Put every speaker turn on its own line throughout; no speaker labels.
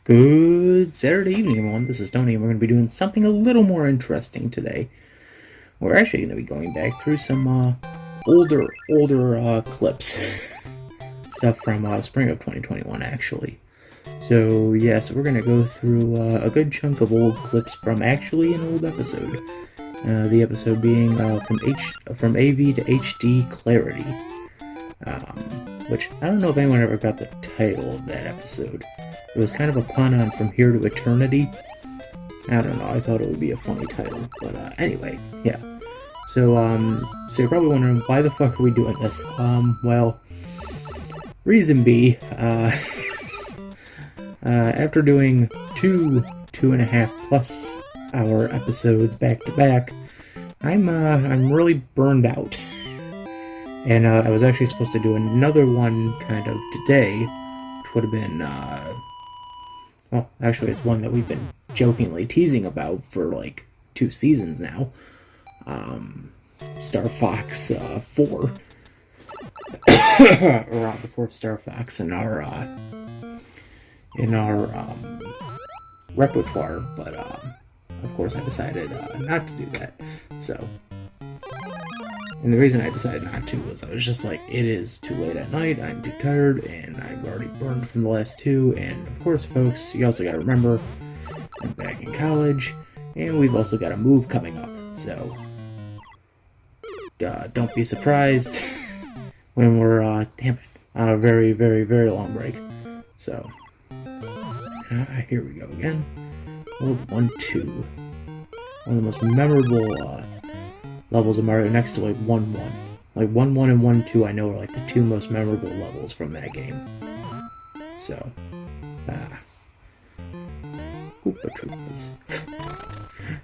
Good Saturday evening, everyone. This is Tony, and we're going to be doing something a little more interesting today. We're actually going to be going back through some older clips. Stuff from spring of 2021, actually. So, yes, we're going to go through a good chunk of old clips from actually an old episode. The episode being from AV to HD Clarity. Which, I don't know if anyone ever got the title of that episode. It was kind of a pun on From Here to Eternity. I don't know, I thought it would be a funny title. But anyway, yeah. So you're probably wondering, why the fuck are we doing this? Well, reason be, after doing 2.5+ hour episodes back to back, I'm really burned out. And I was actually supposed to do another one kind of today, which would have been, well, actually it's one that we've been jokingly teasing about for like 2 seasons now. Star Fox 4. Or the 4th Star Fox in our repertoire, but of course I decided not to do that. So, and the reason I decided not to was I was just like, it is too late at night, I'm too tired, and I've already burned from the last 2, and of course, folks, you also gotta remember, I'm back in college, and we've also got a move coming up, so don't be surprised when we're, damn it, on a very, very, very long break. So, here we go again. Old 1-2. One of the most memorable, levels of Mario, next to like 1-1. Like 1-1 and 1-2 I know are like the 2 most memorable levels from that game. So, Koopa Troopas.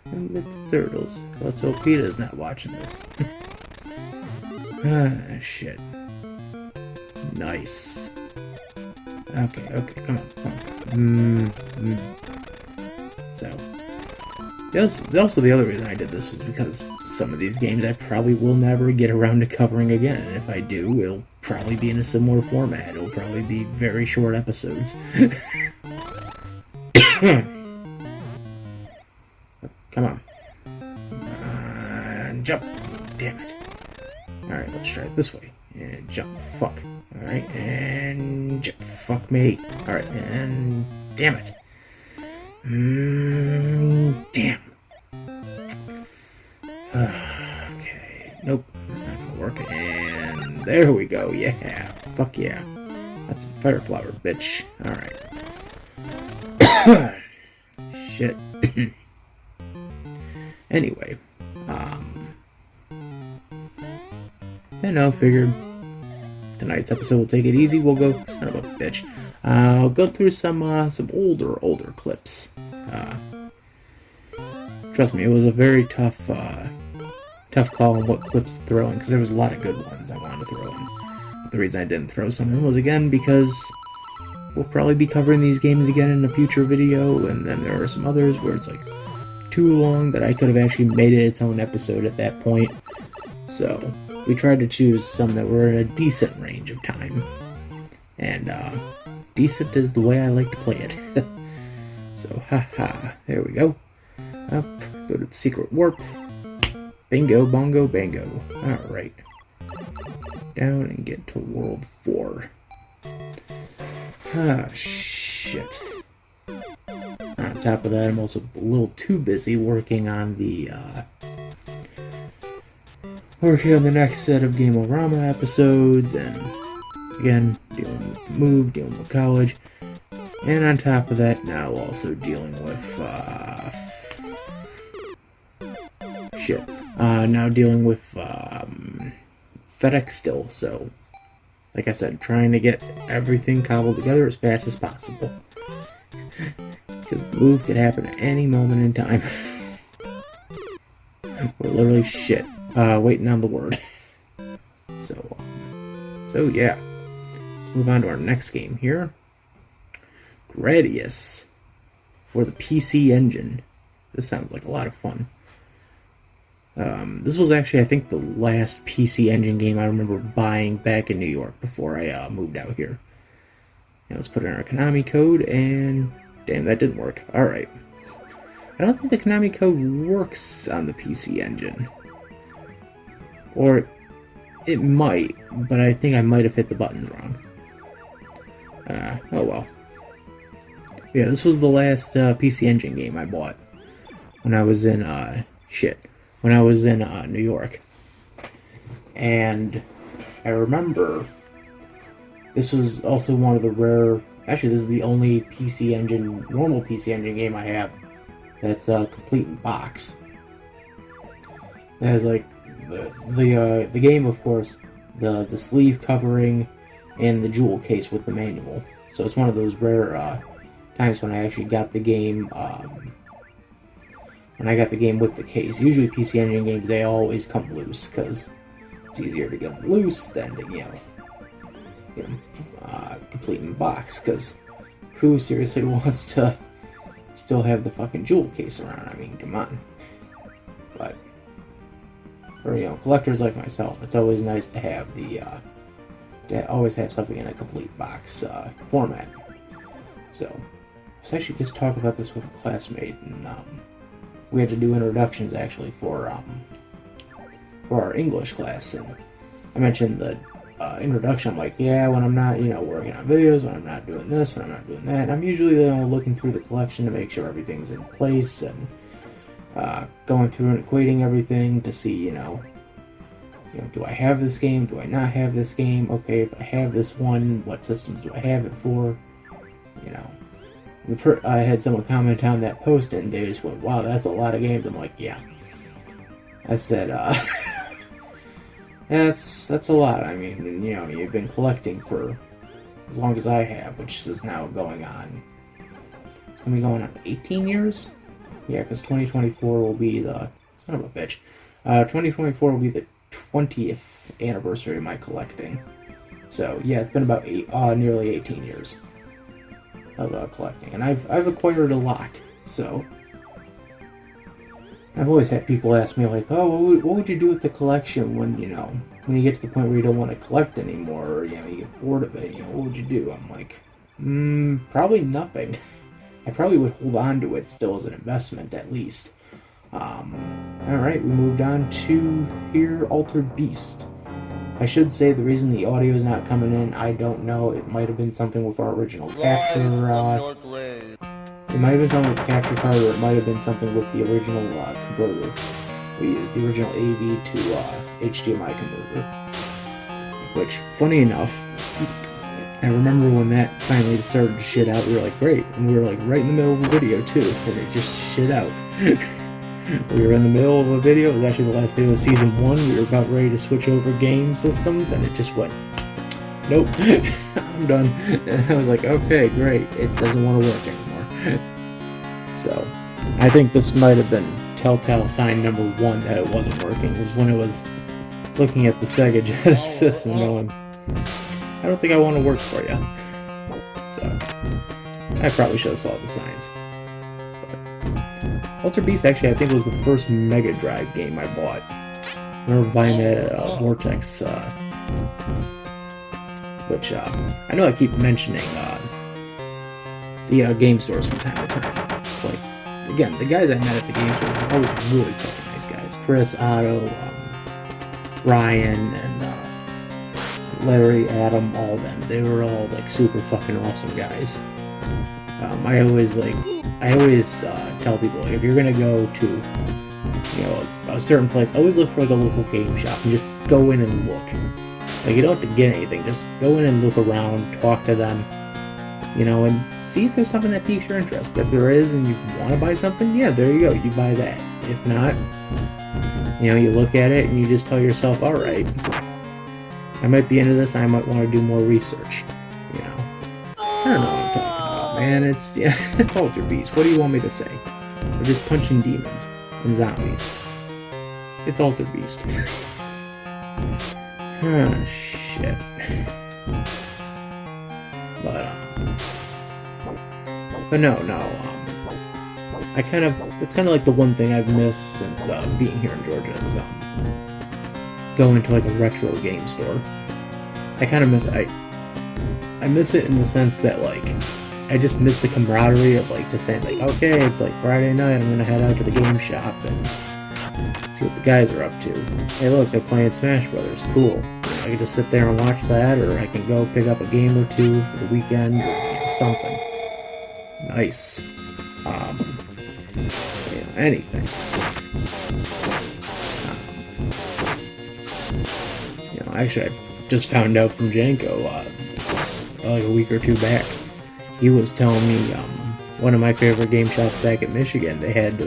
And little turtles. Let's hope Peter's not watching this. Shit. Nice. Okay, come on. So, also the other reason I did this was because some of these games I probably will never get around to covering again, and if I do, it'll probably be in a similar format. It'll probably be very short episodes. Come on. Jump. Damn it. Alright, let's try it this way. And jump. Fuck. Alright, and jump. Fuck me. Alright, and damn it. Damn. Okay. Nope. That's not gonna work. And there we go. Yeah. Fuck yeah. That's some fire flower, bitch. Alright. Shit. Anyway. Figured tonight's episode will take it easy. We'll go, son of a bitch. I'll go through some older clips. Trust me, it was a very tough call on what clips to throw in, because there was a lot of good ones I wanted to throw in. But the reason I didn't throw some in was, again, because we'll probably be covering these games again in a future video, and then there are some others where it's like too long that I could have actually made it its own episode at that point. So we tried to choose some that were in a decent range of time. And decent is the way I like to play it. So, haha, there we go. Up, go to the secret warp. Bingo, bongo, bango. Alright. Down and get to World 4. Ah, shit. On top of that, I'm also a little too busy working on the, next set of Game-O-Rama episodes, and again, dealing with the move, dealing with college, and on top of that, now also dealing with, now dealing with, FedEx still, so, like I said, trying to get everything cobbled together as fast as possible. Because the move could happen at any moment in time. We're literally waiting on the word. So yeah. Let's move on to our next game here. Gradius for the PC Engine. This sounds like a lot of fun. This was actually, I think, the last PC Engine game I remember buying back in New York before I moved out here. Now let's put in our Konami code, and Damn, that didn't work. Alright. I don't think the Konami code works on the PC Engine. Or it might, but I think I might have hit the button wrong. Oh well. Yeah, this was the last PC Engine game I bought when I was in, when I was in New York. And I remember this was also one of the rare, actually this is the only PC Engine, normal PC Engine game I have that's complete in box. That has like the game, of course, the sleeve covering and the jewel case with the manual. So it's one of those rare times when I actually got the game. When I got the game with the case. Usually PC Engine games, they always come loose because it's easier to get them loose than to get them complete in box. Because who seriously wants to still have the fucking jewel case around? I mean, come on. But for collectors like myself, it's always nice to have to always have something in a complete box format. So I was actually just talking about this with a classmate, and we had to do introductions actually for our English class, and I mentioned the introduction. I'm like, yeah, when I'm not working on videos, when I'm not doing this, when I'm not doing that, I'm usually looking through the collection to make sure everything's in place, and going through and equating everything to see, do I have this game? Do I not have this game? Okay, if I have this one, what systems do I have it for? I had someone comment on that post, and they just went, wow, that's a lot of games. I'm like, yeah. I said, that's a lot. I mean, you've been collecting for as long as I have, which is now going on. It's going to be going on 18 years? Yeah, because 2024 will be the... Son of a bitch. 2024 will be the 20th anniversary of my collecting. So, yeah, it's been about nearly 18 years of collecting. And I've acquired a lot, so... I've always had people ask me, like, oh, what would you do with the collection when you get to the point where you don't want to collect anymore, or, you get bored of it, what would you do? I'm like, probably nothing. I probably would hold on to it still as an investment, at least. Alright, we moved on to here, Altered Beast. I should say the reason the audio is not coming in, I don't know. It might have been something with our original capture. It might have been something with the capture card, or it might have been something with the original converter. We used the original AV to HDMI converter. Which, funny enough, I remember when that finally started to shit out, we were like, great. And we were like right in the middle of a video too, and it just shit out. We were in the middle of a video. It was actually the last video of season 1. We were about ready to switch over game systems, and it just went, nope, I'm done. And I was like, okay, great. It doesn't want to work anymore. So, I think this might have been telltale sign number 1 that it wasn't working. It was when it was looking at the Sega Genesis and going, I don't think I want to work for you. So, I probably should have saw the signs. Altered Beast, actually, I think was the first Mega Drive game I bought. I remember buying that at Vortex, which, I know I keep mentioning, the game stores from time to time. Like, again, the guys I met at the game stores were always really fucking nice guys. Chris, Otto, Ryan, and Larry, Adam, all of them. They were all, like, super fucking awesome guys. I always tell people, like, if you're gonna go to, a certain place, always look for like a local game shop and just go in and look. Like, you don't have to get anything, just go in and look around, talk to them, and see if there's something that piques your interest. If there is and you want to buy something, yeah, there you go, you buy that. If not, you look at it and you just tell yourself, alright, I might be into this, I might want to do more research, I don't know what I'm talking about, man. It's Altered Beast. What do you want me to say? We're just punching demons and zombies. It's Altered Beast. Ah, shit. But no, it's kind of like the one thing I've missed since being here in Georgia is going to like a retro game store. I kind of miss it. I miss it in the sense that, like, I just miss the camaraderie of like just saying like, okay, it's like Friday night, I'm gonna head out to the game shop and see what the guys are up to. Hey, look, they're playing Smash Brothers. Cool. I can just sit there and watch that, or I can go pick up a game or two for the weekend, or something. Nice. Anything. Actually, I just found out from Janko like a week or two back. He was telling me one of my favorite game shops back in Michigan, they had to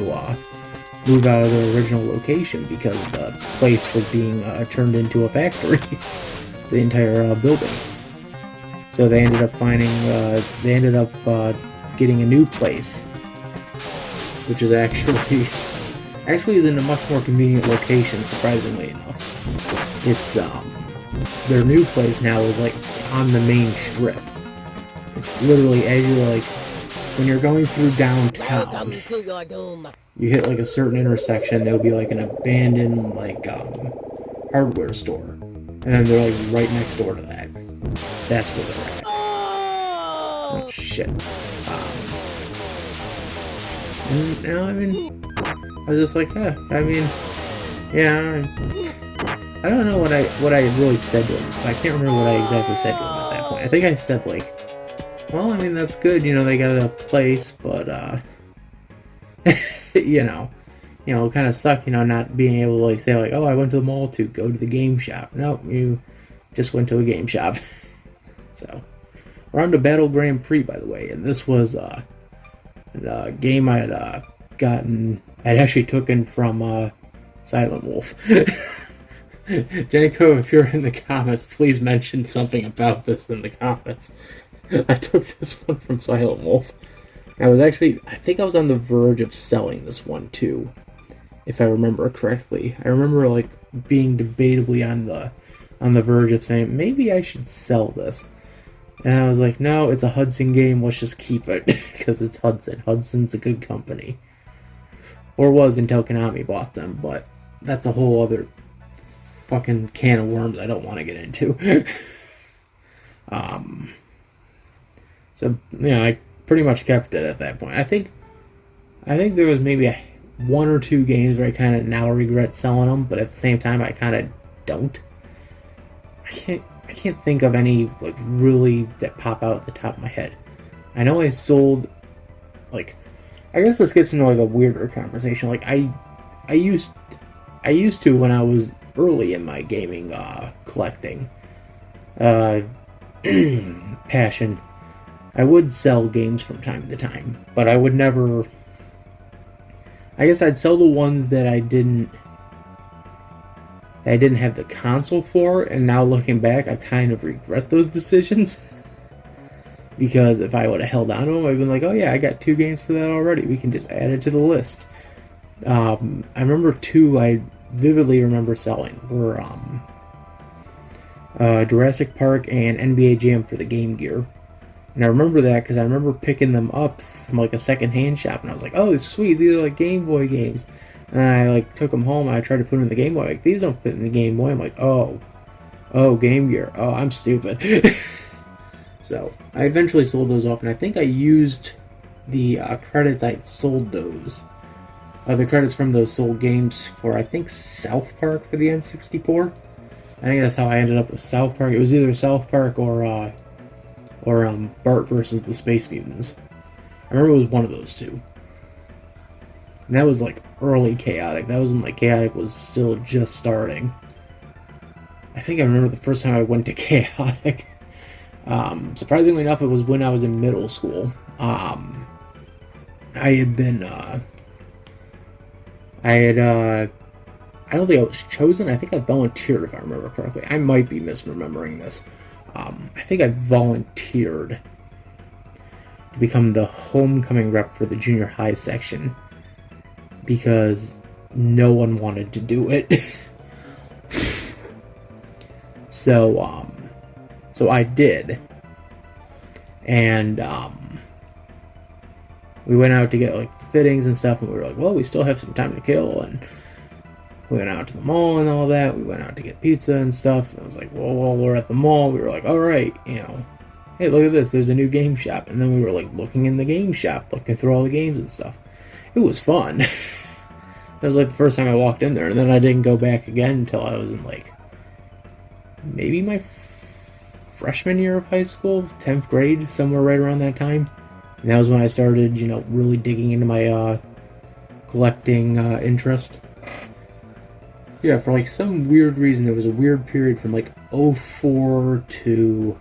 move out of their original location because the place was being turned into a factory. The entire building. So they ended up getting a new place, which is actually is in a much more convenient location, surprisingly enough. It's their new place now is like on the main strip. It's literally as you're like when you're going through downtown, you hit like a certain intersection, there'll be like an abandoned like hardware store, and then they're like right next door to that. That's where they're at. Oh shit. And now I mean, I was just like, I mean, yeah. I don't know what I really said to him. I can't remember what I exactly said to him at that point. I think I said like, well, I mean that's good, they got a place, but it kind of suck, not being able to like say like, oh, I went to the mall to go to the game shop. Nope, you just went to a game shop. So, we're on to Battle Grand Prix, by the way, and this was a game I'd actually taken from Silent Wolf. Janko, if you're in the comments, please mention something about this in the comments. I took this one from Silent Wolf. I think I was on the verge of selling this one too, if I remember correctly. I remember like being debatably on the verge of saying maybe I should sell this, and I was like, no, it's a Hudson game. Let's just keep it because it's Hudson. Hudson's a good company, or was until Konami bought them. But that's a whole other fucking can of worms I don't want to get into. So I pretty much kept it at that point. I think there was maybe one or two games where I kind of now regret selling them, but at the same time I kind of don't. I can't think of any like really that pop out at the top of my head. I know I sold like, I guess this gets into like a weirder conversation. Like I used to when I was early in my gaming collecting passion. I would sell games from time to time, but I would never. I guess I'd sell the ones that I didn't have the console for, and now looking back, I kind of regret those decisions. Because if I would have held on to them, I'd been like, oh yeah, I got 2 games for that already. We can just add it to the list. I remember 2 I vividly remember selling were Jurassic Park and NBA Jam for the Game Gear. And I remember that because I remember picking them up from like a second-hand shop, and I was like, oh, sweet, these are like Game Boy games. And I like took them home, and I tried to put them in the Game Boy. Like, these don't fit in the Game Boy. I'm like, oh, Game Gear. Oh, I'm stupid. So I eventually sold those off, and I think I used the credits I'd sold those. The credits from those sold games for, I think, South Park for the N64. I think that's how I ended up with South Park. It was either South Park or Bart versus the Space Mutants. I remember it was one of those 2. And that was like early Chaotic. That was when like Chaotic was still just starting. I think I remember the first time I went to Chaotic. Surprisingly enough, it was when I was in middle school. I had been, I don't think I was chosen. I think I volunteered, if I remember correctly. I might be misremembering this. I think I volunteered to become the homecoming rep for the junior high section because no one wanted to do it. So I did, and we went out to get like the fittings and stuff, and we were like, well, we still have some time to kill, and we went out to the mall and all that. We went out to get pizza and stuff. And I was like, well, while we're at the mall, we were like, all right, hey, look at this, there's a new game shop. And then we were like looking in the game shop, looking through all the games and stuff. It was fun. That was like the first time I walked in there, and then I didn't go back again until I was in like maybe my freshman year of high school, 10th grade, somewhere right around that time. And that was when I started, you know, really digging into my collecting interest. Yeah, for like some weird reason, there was a weird period from like 04 to,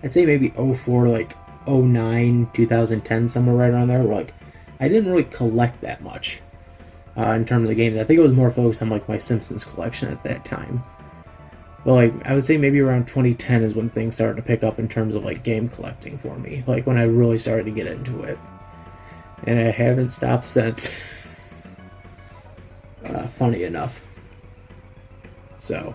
I'd say maybe 04 to like 09, 2010, somewhere right around there, where like I didn't really collect that much in terms of games. I think it was more focused on like my Simpsons collection at that time. But like I would say maybe around 2010 is when things started to pick up in terms of like game collecting for me. Like when I really started to get into it. And I haven't stopped since. Funny enough. So.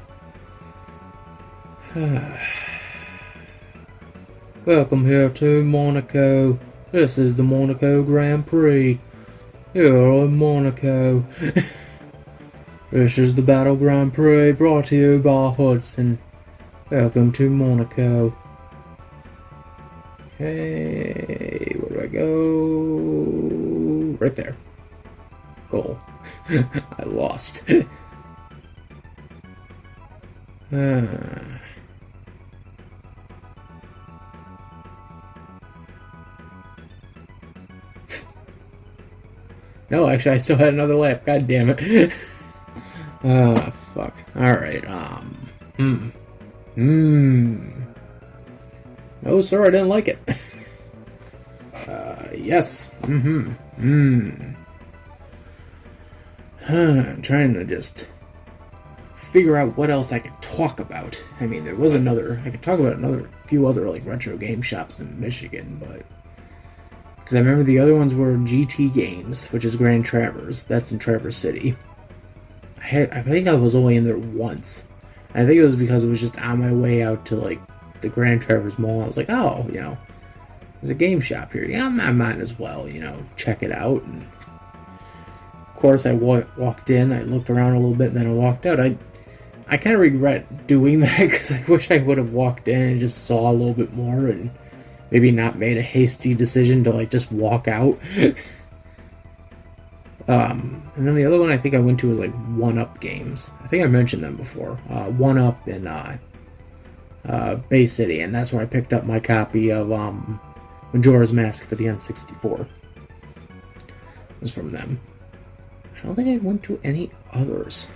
Welcome here to Monaco. This is the Monaco Grand Prix. Here in Monaco. This is the Battle Grand Prix brought to you by Hudson. Welcome to Monaco. Okay, where do I go? Right there. Goal. I lost. No, actually, I still had another lap. God damn it. Fuck. Alright, No, sir, I didn't like it. Yes. I'm trying to just figure out what else I could talk about. I mean, there was I could talk about another few other, like, retro game shops in Michigan, but... Because I remember the other ones were GT Games, which is Grand Traverse. That's in Traverse City. I think I was only in there once. I think it was because it was just on my way out to, like, the Grand Traverse Mall. I was like, oh, you know, there's a game shop here. Yeah, I might as well, you know, check it out. And of course, I walked in, I looked around a little bit, and then I walked out. I kind of regret doing that because I wish I would have walked in and just saw a little bit more and maybe not made a hasty decision to, like, just walk out. And then the other one I think I went to was like 1UP Games. I think I mentioned them before. 1UP in Bay City, and that's where I picked up my copy of Majora's Mask for the N64. It was from them. I don't think I went to any others.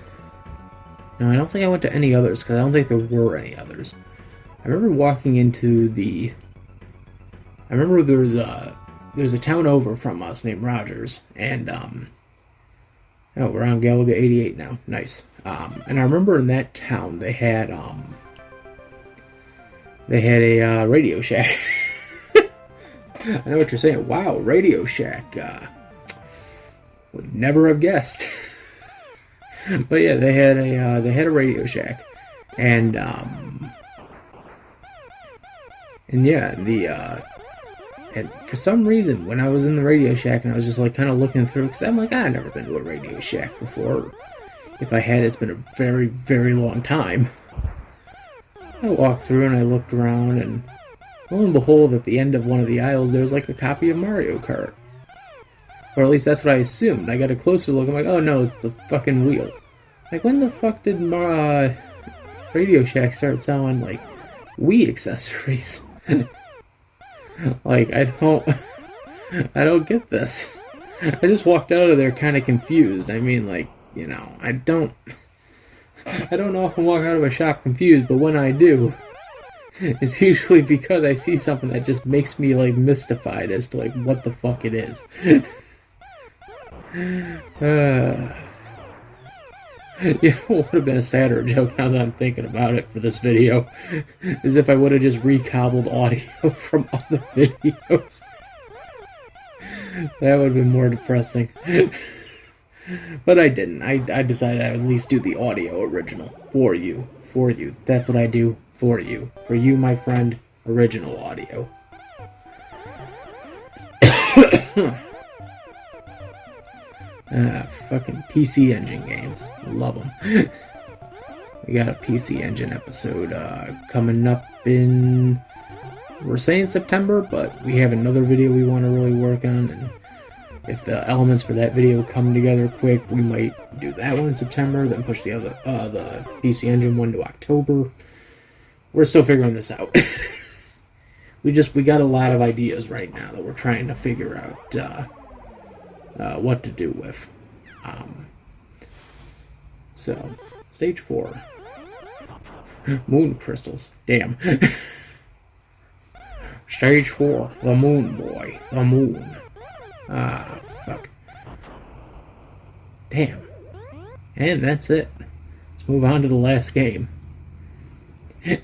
No, I don't think I went to any others because I don't think there were any others. I remember walking into the... I remember there's a town over from us named Rogers, and oh, we're on Galaga 88 now. Nice. And I remember in that town they had a Radio Shack. I know what you're saying. Wow, Radio Shack. Would never have guessed. But yeah, they had a Radio Shack, and yeah, and for some reason, when I was in the Radio Shack and I was just like kind of looking through, because I'm like, I've never been to a Radio Shack before. If I had, it's been a very, very long time. I walked through and I looked around, and lo and behold, at the end of one of the aisles, there was like a copy of Mario Kart. Or at least that's what I assumed. I got a closer look, I'm like, oh no, it's the fucking wheel. Like, when the fuck did Radio Shack start selling, like, Wii accessories? Like, I don't get this. I just walked out of there kind of confused. I mean, like, you know, I don't often walk out of a shop confused, but when I do, it's usually because I see something that just makes me, like, mystified as to, like, what the fuck it is. Yeah, what would have been a sadder joke now that I'm thinking about it for this video is if I would have just recobbled audio from other videos. That would have been more depressing. But I didn't. I decided I'd at least do the audio original for you. For you. That's what I do for you. For you, my friend, original audio. Fucking PC Engine games. Love them. We got a PC Engine episode coming up in we're saying September, but we have another video we want to really work on, and if the elements for that video come together quick, we might do that one in September, then push the other, the PC Engine one to October. We're still figuring this out. we got a lot of ideas right now that we're trying to figure out what to do with. So, stage 4. Moon crystals. Damn. Stage 4. The moon boy. The moon. Ah, fuck. Damn. And that's it. Let's move on to the last game.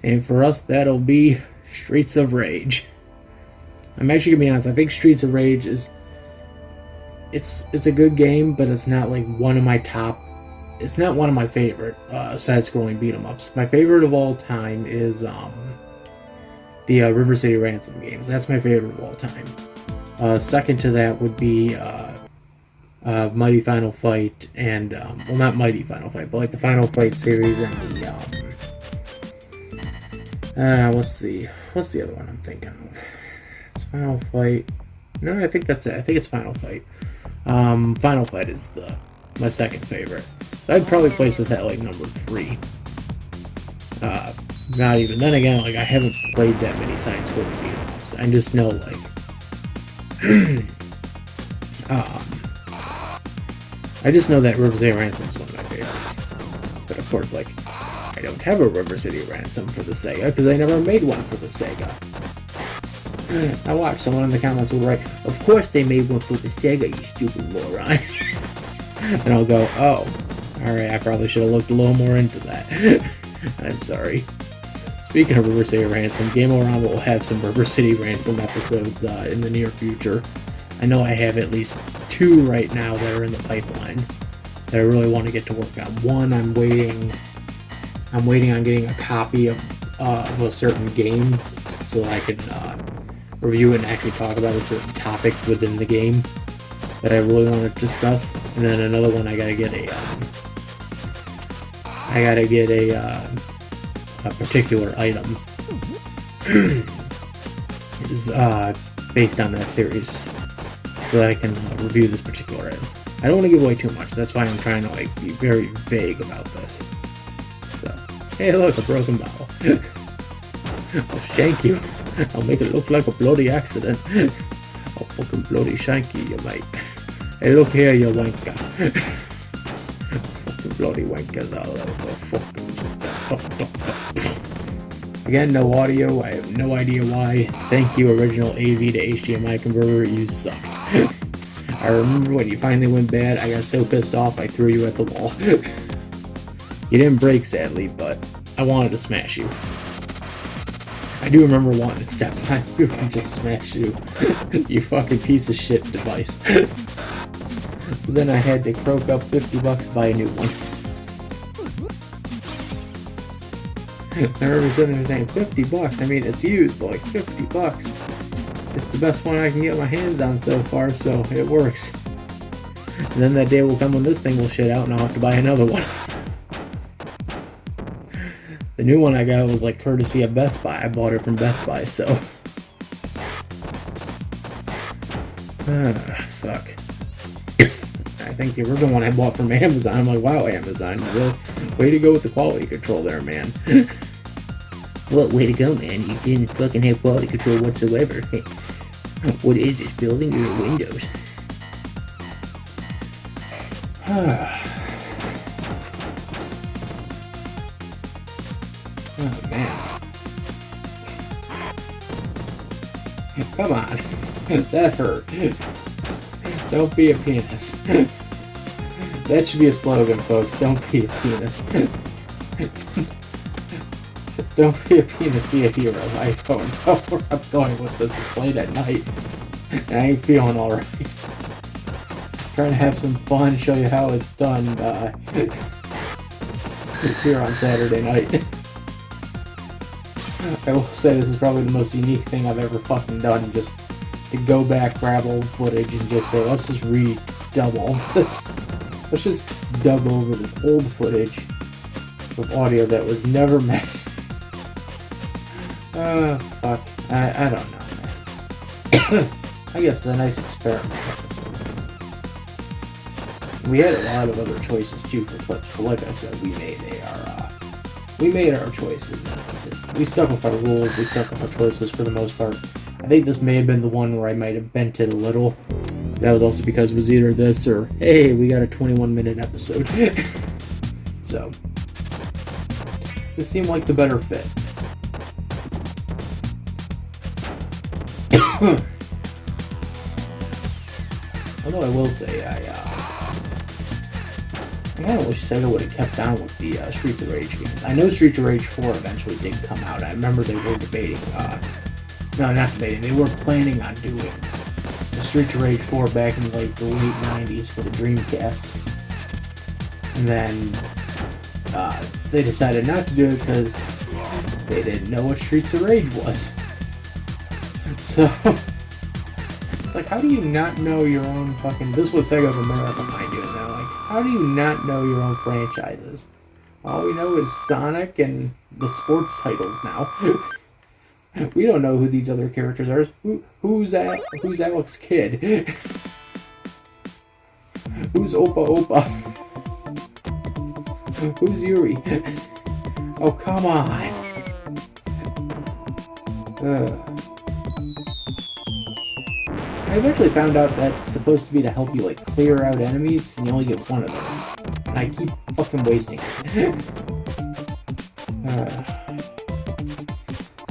And for us, that'll be Streets of Rage. I'm actually gonna be honest, I think Streets of Rage is... It's a good game, but it's not like one of my top... It's not one of my favorite side-scrolling beat-em-ups. My favorite of all time is the River City Ransom games. That's my favorite of all time. Second to that would be Mighty Final Fight and... well, not Mighty Final Fight, but like the Final Fight series and the... what's the other one I'm thinking of? It's Final Fight. No, I think that's it. I think it's Final Fight. Final Fight is my second favorite. So I'd probably place this at like number 3. Not even. Then again, like I haven't played that many side-scrolling beat-em-ups. I just know like I just know that River City Ransom is one of my favorites. But of course, like I don't have a River City Ransom for the Sega because I never made one for the Sega. I watched someone in the comments will write, "Of course they made one for the Sega, you stupid moron." And I'll go, "Oh, alright, I probably should have looked a little more into that." I'm sorry. Speaking of River City Ransom, Game-O-Rama will have some River City Ransom episodes in the near future. I know I have at least 2 right now that are in the pipeline that I really want to get to work on. One, I'm waiting on getting a copy of a certain game so I can review it and actually talk about a certain topic within the game that I really want to discuss. And then another one, I gotta get a particular item is based on that series so that I can review this particular item. I don't want to give away too much. That's why I'm trying to like be very vague about this. So, hey, look, a broken bottle. I'll shank you. I'll make it look like a bloody accident. I'll fucking bloody shank you, mate. Hey, look here, you wanker. Fucking bloody wankers all over. Fucking just... Again, no audio. I have no idea why. Thank you, original AV to HDMI converter. You sucked. I remember when you finally went bad, I got so pissed off I threw you at the wall. You didn't break, sadly, but I wanted to smash you. I do remember wanting to step on you and just smash you. You fucking piece of shit device. So then I had to croak up $50 to buy a new one. I remember sitting there saying, $50? I mean, it's used, but like $50. It's the best one I can get my hands on so far, so it works. And then that day will come when this thing will shit out and I'll have to buy another one. The new one I got was like courtesy of Best Buy. I bought it from Best Buy, so... fuck. I think the original one I bought from Amazon. I'm like, wow, Amazon, really? Way to go with the quality control there, man. What, way to go, man. You didn't fucking have quality control whatsoever. What is this, building or Windows? Oh, man. Come on. That hurt. Don't be a penis. That should be a slogan, folks. Don't be a penis. Don't be a penis, be a hero. I don't know where I'm going with this. It's late at night. And I ain't feeling alright. Trying to have some fun, show you how it's done here on Saturday night. I will say this is probably the most unique thing I've ever fucking done, just to go back, grab old footage, and just say, let's just redub all this. Let's just dub over this old footage with audio that was never meant. Fuck. I don't know, man. I guess it's a nice experiment episode. We had a lot of other choices too for clips, but like I said, we made our choices. We stuck with our rules. We stuck with our choices for the most part. I think this may have been the one where I might have bent it a little. That was also because it was either this or, hey, we got a 21-minute episode. So, this seemed like the better fit. Although I will say, I kind of wish Sega would have kept on with the Streets of Rage game. I know Streets of Rage 4 eventually did come out. I remember they were debating, no, not debating, they were planning on doing the Streets of Rage 4 back in like the late 90s for the Dreamcast. And then they decided not to do it because they didn't know what Streets of Rage was. So, it's like, how do you not know your own fucking... This was Sega of America, mind you, and they're like, how do you not know your own franchises? All we know is Sonic and the sports titles now. We don't know who these other characters are. Who's Alex Kidd? Who's Opa Opa? Who's Yuri? Oh, come on. I eventually found out that's supposed to be to help you, like, clear out enemies, and you only get one of those. And I keep fucking wasting it.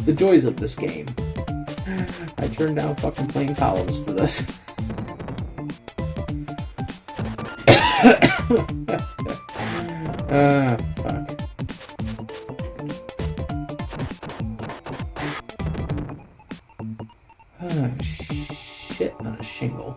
The joys of this game. I turned down fucking playing columns for this. Fuck. Shit on a shingle.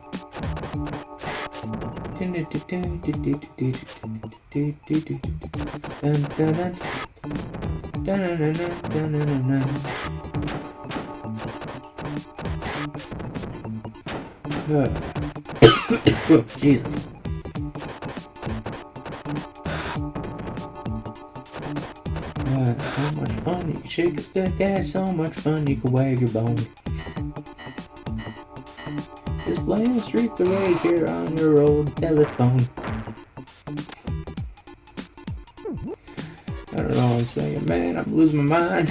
Oh, Jesus. So much fun, you can shake a stick at, so much fun you can wag your bone. Just playing the Streets of Rage here on your old telephone. I don't know what I'm saying, man, I'm losing my mind.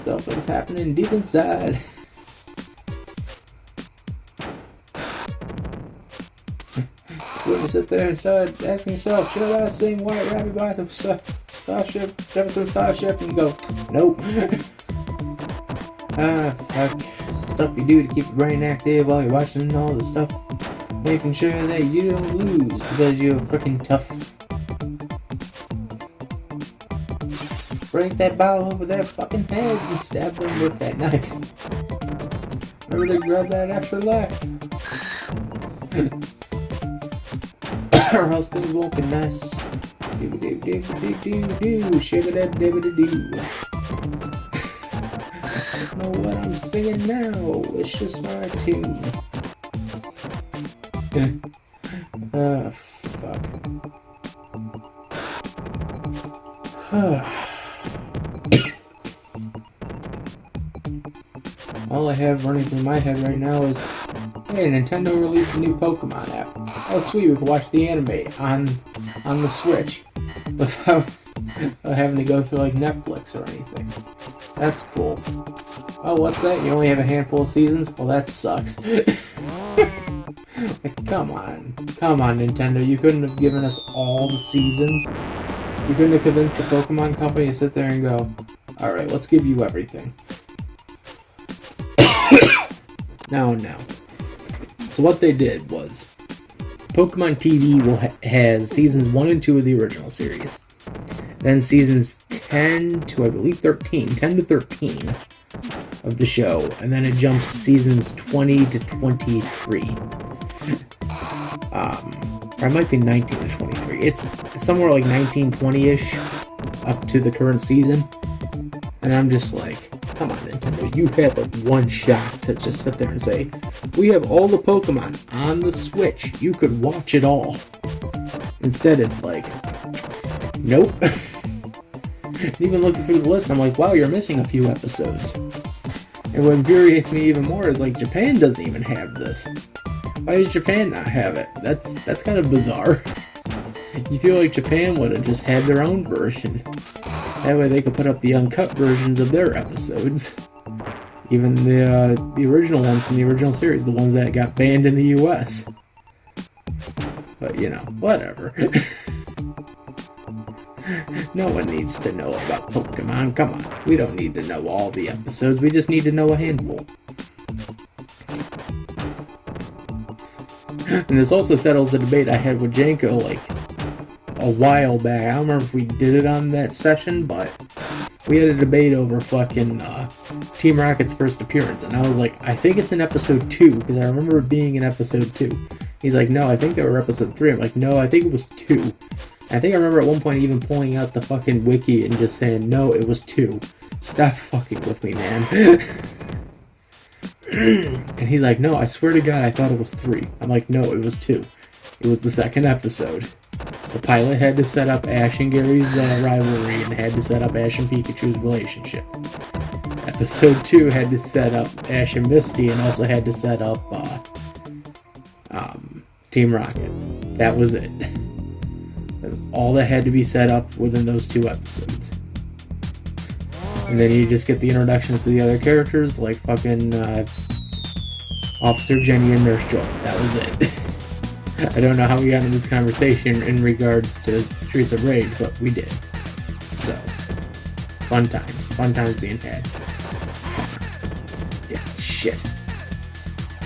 Something's happening deep inside. When you sit there and start asking yourself, should I sing White Rabbit by the Starship, Jefferson Starship, and you go, nope. Fuck. Stuff you do to keep your brain active while you're watching all the stuff, making sure that you don't lose because you're freaking tough. Break that bottle over their fucking heads and stab them with that knife. Remember to grab that extra life. Or else things won't be nice. Do-do-do-do-do-do, shibba-dab-dibba-da-doo. I don't know what I'm singing now, it's just my tune. Fuck. All I have running through my head right now is, hey, Nintendo released a new Pokemon app. Oh sweet, we can watch the anime on the Switch without having to go through like Netflix or anything. That's cool. Oh, what's that? You only have a handful of seasons? Well, that sucks. Like, come on, Nintendo. You couldn't have given us all the seasons. You couldn't have convinced the Pokemon company to sit there and go, alright, let's give you everything. No. So what they did was, Pokemon TV has seasons 1 and 2 of the original series. Then seasons 10 to, I believe, 13 to 13 of the show. And then it jumps to seasons 20 to 23. Or it might be 19 to 23. It's somewhere like 19, 20-ish up to the current season. And I'm just like, come on, Nintendo, you had like one shot to just sit there and say, we have all the Pokemon on the Switch, you could watch it all. Instead, it's like, nope. And even looking through the list, I'm like, wow, you're missing a few episodes. And what infuriates me even more is, like, Japan doesn't even have this. Why does Japan not have it? That's kind of bizarre. You feel like Japan would have just had their own version. That way they could put up the uncut versions of their episodes. Even the original one from the original series, the ones that got banned in the US. But, you know, whatever. No one needs to know about Pokemon. Come on. We don't need to know all the episodes. We just need to know a handful. And this also settles the debate I had with Janko, like, a while back. I don't remember if we did it on that session, but we had a debate over fucking Team Rocket's first appearance. And I was like, I think it's in episode 2, because I remember it being in episode 2. He's like, no, I think they were episode 3. I'm like, no, I think it was 2. I think I remember at one point even pulling out the fucking wiki and just saying, no, it was 2. Stop fucking with me, man. And he's like, no, I swear to God, I thought it was 3. I'm like, no, it was 2. It was the second episode. The pilot had to set up Ash and Gary's rivalry and had to set up Ash and Pikachu's relationship. Episode 2 had to set up Ash and Misty and also had to set up Team Rocket. That was it. That was all that had to be set up within those 2 episodes. And then you just get the introductions to the other characters, like fucking Officer Jenny and Nurse Joy. That was it. I don't know how we got into this conversation in regards to Streets of Rage, but we did. So, fun times being had. Yeah, shit.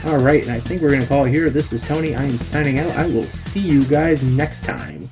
Alright, and I think we're going to call it here. This is Tony. I am signing out. I will see you guys next time.